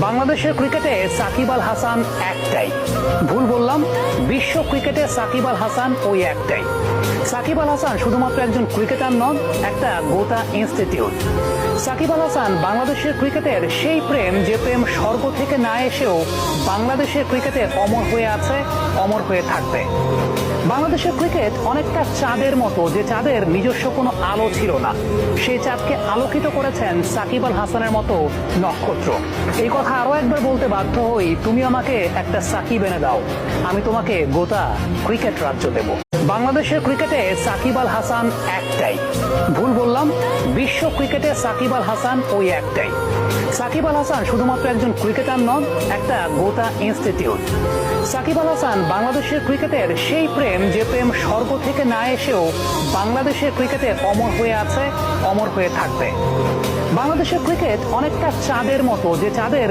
বাংলাদেশের ক্রিকেটে সাকিব আল হাসান একটাই। ভুল বললাম, বিশ্ব ক্রিকেটে সাকিব আল হাসান ওই একটাই। সাকিব আল হাসান শুধুমাত্র একজন ক্রিকেটার নন, একটা গোটা ইনস্টিটিউট। সাকিব আল হাসান বাংলাদেশের ক্রিকেটের সেই প্রেম, যে প্রেম স্বর্গ থেকে না এসেও বাংলাদেশের ক্রিকেটে অমর হয়ে আছে, অমর হয়ে থাকবে। বাংলাদেশের ক্রিকেট অনেকটা চাঁদের মতো, যে চাঁদের নিজস্ব কোনো আলো ছিল না, সেই চাঁদকে আলোকিত করেছেন সাকিব আল হাসানের মতো নক্ষত্র। এই কথা আরো একবার বলতে বাধ্য হই, তুমি আমাকে একটা সাকিব এনে দাও, আমি তোমাকে গোটা ক্রিকেট রাজ্য দেব। বাংলাদেশের ক্রিকেটে সাকিব আল হাসান একটাই। ভুল বললাম, বিশ্ব ক্রিকেটে সাকিব আল হাসান ওই একটাই। সাকিব আল হাসান শুধুমাত্র একজন ক্রিকেটার নন, একটা গোটা ইনস্টিটিউট। সাকিব আল হাসান বাংলাদেশের ক্রিকেটের সেই প্রেম, যে প্রেম স্বর্গ থেকে না এসেও বাংলাদেশের ক্রিকেটে অমর হয়ে আছে, অমর হয়ে থাকবে। বাংলাদেশের ক্রিকেট অনেকটা চাঁদের মতো, যে চাঁদের